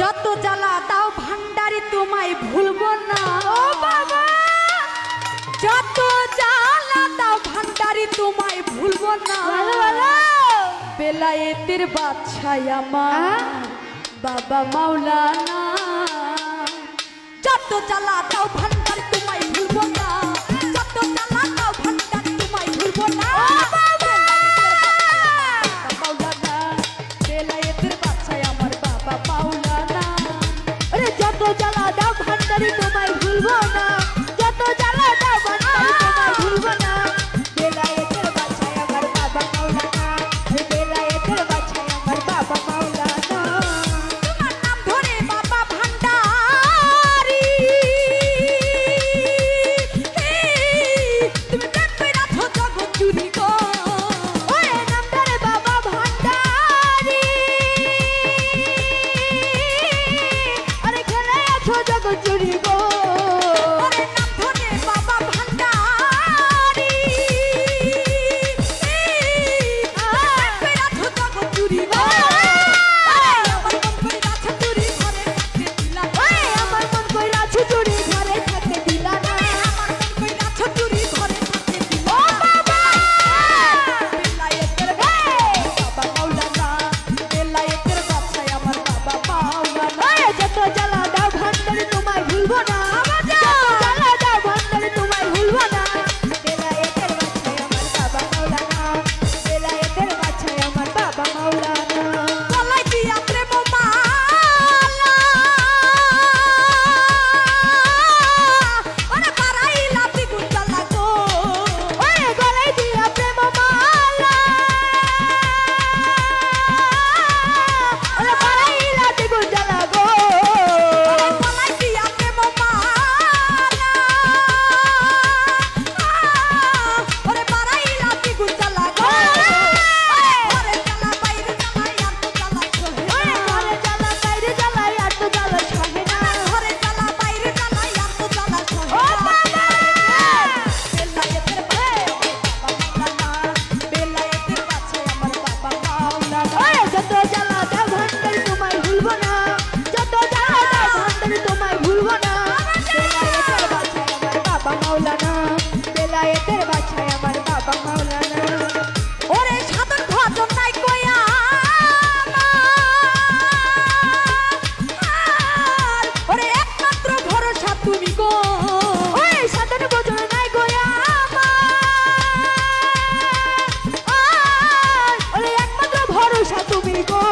যত জ্বালা দাও ভান্ডারি তোমায় ভুলবো না। ও বাবা, যত জ্বালা দাও ভান্ডারি তোমায় ভুলবো না। বেলায়েতের বাদশাহ আমার বাবা মাওলানা। যত জ্বালা দাও ভান্ডারি তোমায় ভুলবো না। যত জ্বালা দাও ভান্ডারি তোমায় ভুলবো না। মাওলানা, বেলায়েতের বাদশাহ আমার বাবা মাওলানা। আরে যত জ্বালা দাও ভান্ডারি তোমায় ভুলবো না। যত জ্বালা দাও ভান্ডারি তোমায় ভুলবো না। বেলায়েতের বাদশাহ আমার বাবা মাওলানা। বেলায়েতের বাদশাহ আমার বাবা মাওলানা। তোমার নাম ধরে বাবা ভান্ডারি, তুমি প্রেম কইরাছো জগৎ চুরি গো। ওরে নাম ধরে বাবা ভান্ডারি, আরে খেলে আছো জগৎ জুড়ি গো। ওরে নাম ধরে বাবা ভান্ডারি, প্রেম কইরাছো জগৎ চুরি গো। আমার মন কইরাছো চুরি ঘরে থাকতে দিলা না। ওরে আমার মন কইরাছো চুরি ঘরে থাকতে দিলা না। আমার মন কইরাছো চুরি ঘরে থাকতে দিলা ও না। বাবা, বেলায়েতের বাবা মাওলানা, বেলায়েতের বাদশাহ আমার বাবা মাওলানা। ওরে যত জ্বালা দাও ভান্ডারি তোমায় ভুলবো না। যত জ্বালা দাও ভান্ডারি তোমায় ভুলবো না। বেলায়েতের বাদশাহ আমার বাবা মাওলানা। বেলায়েতের বাদশাহ আমার বাবা মাওলানা। গলায় দিয়া প্রেম মালা, ওরে বাড়াইলা দ্বিগুণ জ্বালা গো। ওরে গলায় দিয়া প্রেম মালা, ওরে বাড়াইলা দ্বিগুণ জ্বালা গো। ওরে গলায় দিয়া প্রেম মালা, ওরে বাড়াইলা দ্বিগুণ জ্বালা গো। ঘরে জ্বালা বাইরে জ্বালা এত জ্বালা সহে না। ওরে ঘরে জ্বালা বাইরে জ্বালা আর তো জ্বালা সহে না। ঘরে জ্বালা বাইরে জ্বালা এত জ্বালা সহে ও না। বাবা, বেলায়েতের বাবা মাওলানা, বেলায়েতের বাদশাহ আমার বাবা মাওলানা। ওরে যত জ্বালা দাও ভান্ডারি তোমায় ভুলবো না। যত জ্বালা দাও ভান্ডারি তোমায় ভুলবো না। বেলায়েতের বাদশাহ আমার বাবা মাওলানা। বেলায়েতের বাদশাহ আমার বাবা মাওলানা। ওরে সাধন ভজন নাই কইয়া আমার, ওরে একমাত্র ভরসা তুমি গো। ওরে সাধন ভজন নাই গো আমার, ওরে একমাত্র ভরসা তুমি গো।